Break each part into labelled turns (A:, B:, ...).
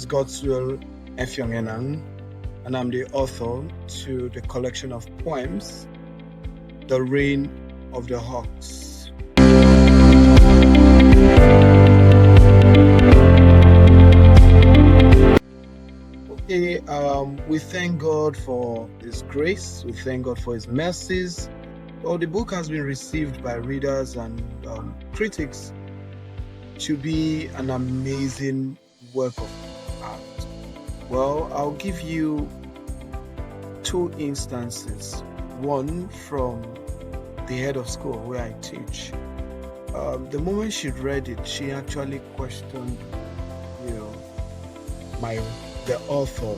A: God'swill Effiong Enang, and I'm the author to the collection of poems, The Reign of the Hawks. Okay, we thank God for His grace, we thank God for His mercies. Well, the book has been received by readers and critics to be an amazing work of art. Well, I'll give you two instances. One from the head of school where I teach. The moment she read it, she actually questioned, the author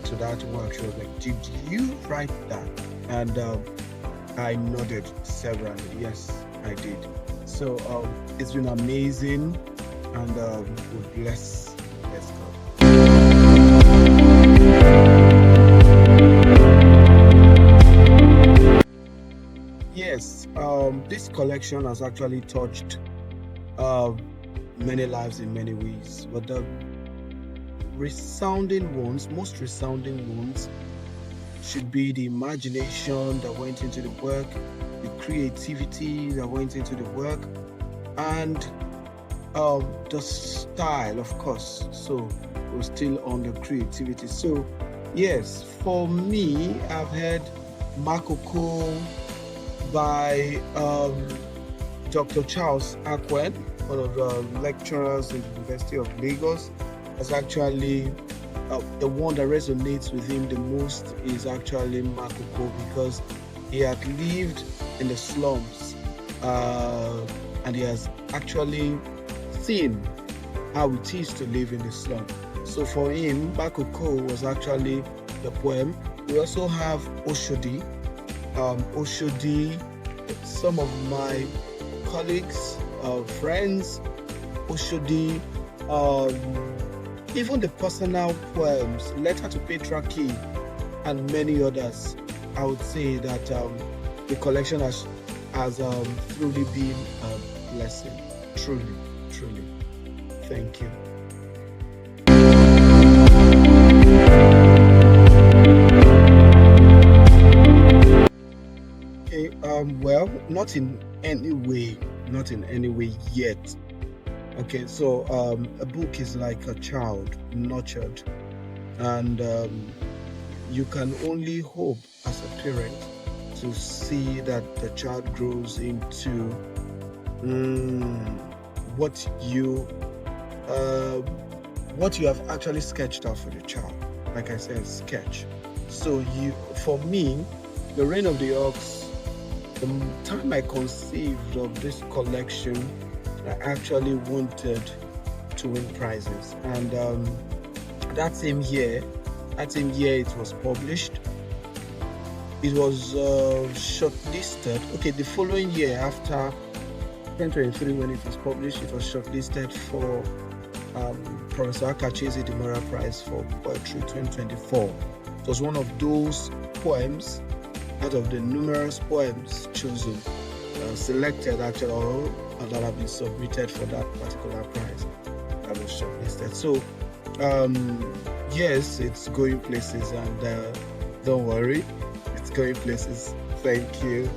A: to that work. She was like, "Did you write that?" And I nodded severally. Yes, I did. So it's been amazing, and we bless God. Yes, this collection has actually touched many lives in many ways, but the most resounding ones should be the imagination that went into the work, the creativity that went into the work, and the style, of course. So we're still on the creativity. So yes, for me, I've heard Makoko by Dr. Charles Akwen, one of the lecturers in the University of Lagos. That's actually the one that resonates with him the most is actually Makoko, because he had lived in the slums and he has actually seen how it is to live in the slum. So for him, Makoko was actually the poem. We also have Oshodi. Oshodi, some of my colleagues, friends, Oshodi, even the personal poems, Letter to Petrarchy, and many others. I would say that the collection has truly been a blessing. Truly. Thank you. Okay, well, not in any way yet. Okay, so a book is like a child nurtured, and you can only hope as a parent to see that the child grows into what you have actually sketched out for the child. Like I said, sketch. So for me, The Reign of the Hawks, the time I conceived of this collection, I actually wanted to win prizes, and that same year it was published. It was shortlisted. Okay, the following year, after 2023, when it was published, it was shortlisted for Professor Akachi's Demora Prize for Poetry 2024. It was one of those poems out of the numerous poems chosen, selected actually, or that have been submitted for that particular prize that was shortlisted. So yes, it's going places, and don't worry, it's going places. Thank you.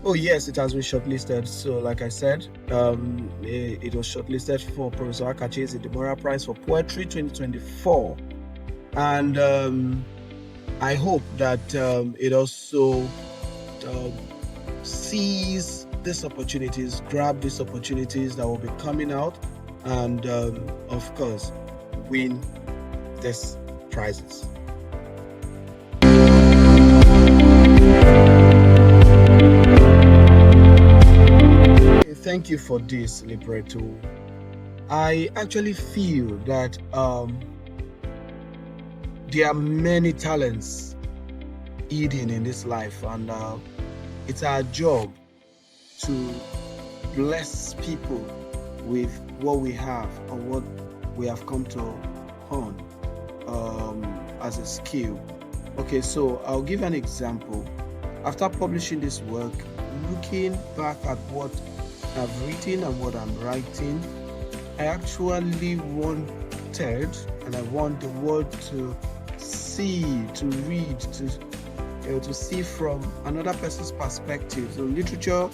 A: Oh yes, it has been shortlisted. So like I said, it was shortlisted for Professor Akachi's Demora Prize for Poetry 2024. And I hope that it also sees these opportunities, grab these opportunities that will be coming out, and of course, win these prizes. Thank you for this, Libretto. I actually feel that there are many talents hidden in this life, and it's our job to bless people with what we have or what we have come to hone as a skill. Okay, so I'll give an example. After publishing this work, looking back at what I've written and what I'm writing, I actually wanted, and I want the world to see, to read, to see from another person's perspective. So literature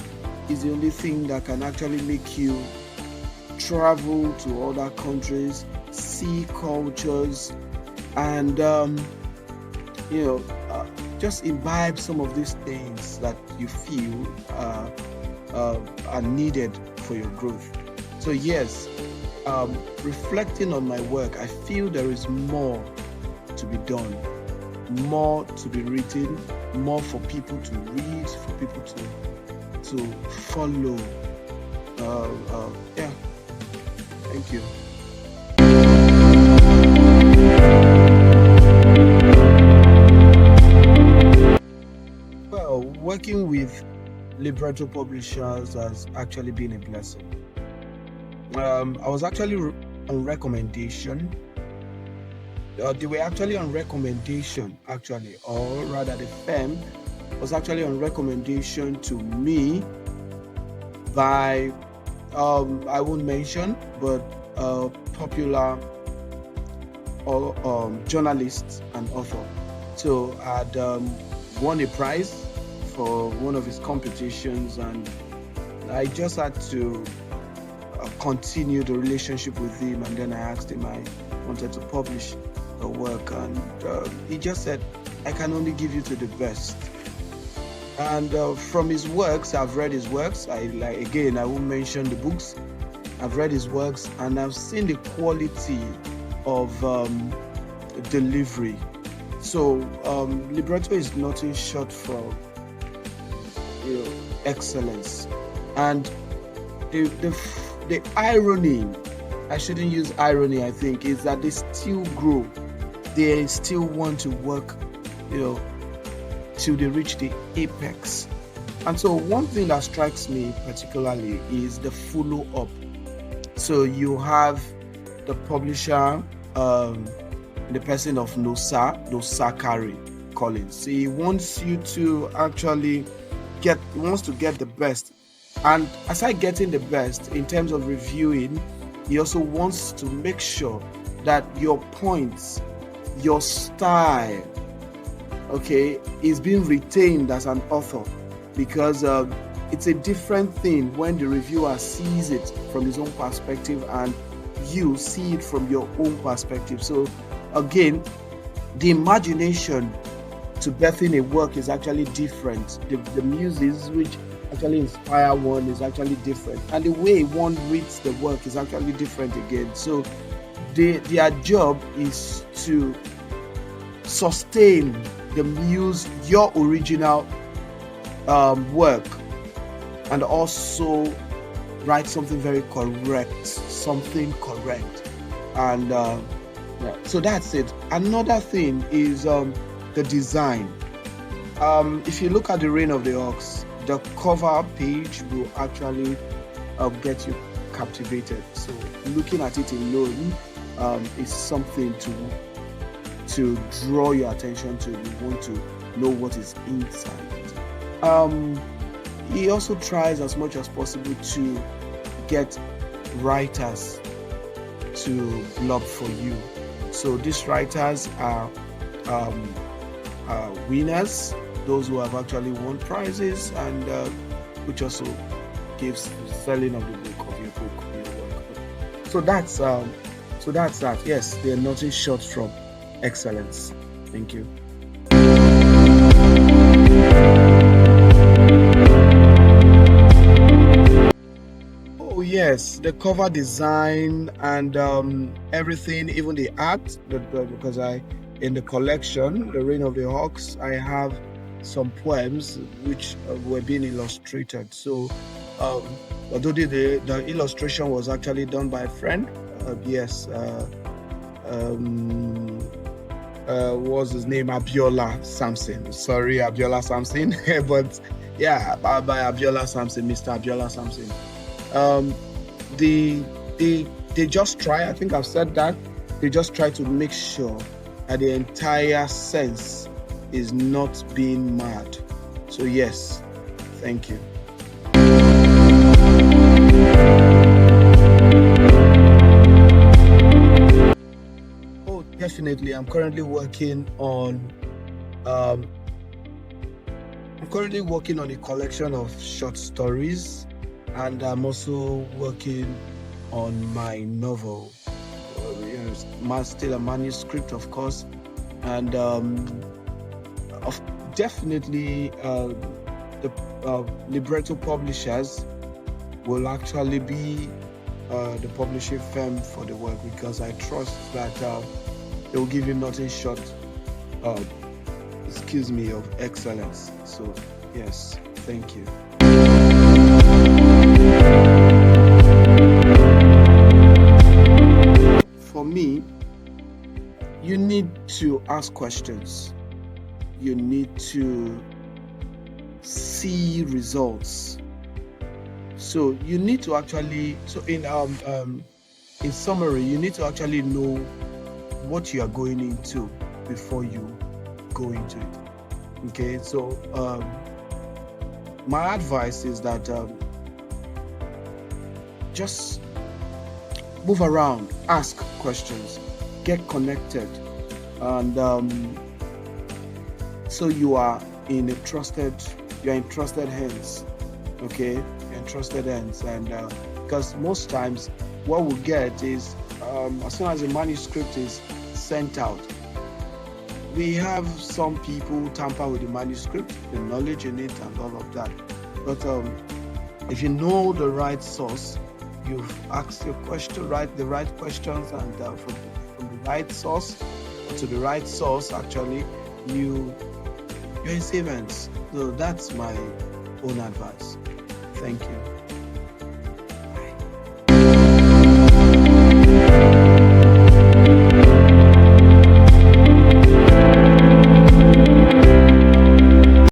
A: is the only thing that can actually make you travel to other countries, see cultures, and just imbibe some of these things that you feel are needed for your growth. So yes, reflecting on my work, I feel there is more to be done, more to be written, more for people to read, for people to follow. Yeah, thank you. Well, working with Libretto Publishers has actually been a blessing. I was actually on recommendation. They were actually on recommendation, or rather the firm was actually on recommendation to me by, I won't mention, but popular journalist and author. So I'd won a prize for one of his competitions, and I just had to continue the relationship with him. And then I asked him, I wanted to publish a work, and he just said, I can only give you to the best. And from his works, I've read his works. I won't mention the books. I've read his works, and I've seen the quality of delivery. So Libretto is nothing short from excellence. And the irony, I shouldn't use irony, I think, is that they still grow. They still want to work, till they reach the apex. And so one thing that strikes me particularly is the follow-up. So you have the publisher, the person of Nosa Kari Collins. He wants you to actually wants to get the best. And aside getting the best in terms of reviewing, he also wants to make sure that your points, your style, is being retained as an author, because it's a different thing when the reviewer sees it from his own perspective and you see it from your own perspective. So again, the imagination to birthing a work is actually different. The muses which actually inspire one is actually different, and the way one reads the work is actually different again. So their job is to sustain the muse, your original work, and also write something very correct, and so that's it. Another thing is the design. If you look at the Reign of the Ox, the cover page will actually get you captivated. So looking at it alone is something to draw your attention to. You want to know what is inside. He also tries as much as possible to get writers to blog for you. So these writers are winners, those who have actually won prizes, and which also gives the selling of the book, of your book, your work. So that's that. Yes, they are nothing short from excellence. Thank you. Oh yes, the cover design and everything, even the art. Because in the collection, The Reign of the Hawks, I have some poems which were being illustrated. So although the illustration was actually done by a friend, was his name Abiola Samson? Sorry, Abiola Samson, but yeah, by Abiola Samson, Mr. Abiola Samson. They just try. I think I've said that. They just try to make sure that the entire sense is not being marred. So yes, thank you. definitely, I'm currently working on a collection of short stories, and I'm also working on my novel. Still a manuscript, of course, and definitely the Libretto Publishers will actually be the publishing firm for the work, because I trust that they will give you nothing short of excellence. So yes, thank you. For me, you need to ask questions. You need to see results. So you need to actually, in summary, you need to actually know what you are going into before you go into it. Okay, so my advice is that just move around, ask questions, get connected, and so you are in trusted hands. Okay, you're in trusted hands, and because most times what we'll get is as soon as the manuscript is sent out, we have some people tamper with the manuscript, the knowledge in it, and all of that. But if you know the right source, you've asked your question, the right questions, and from the right source to the right source, actually, you're in safe hands. So that's my own advice. Thank you.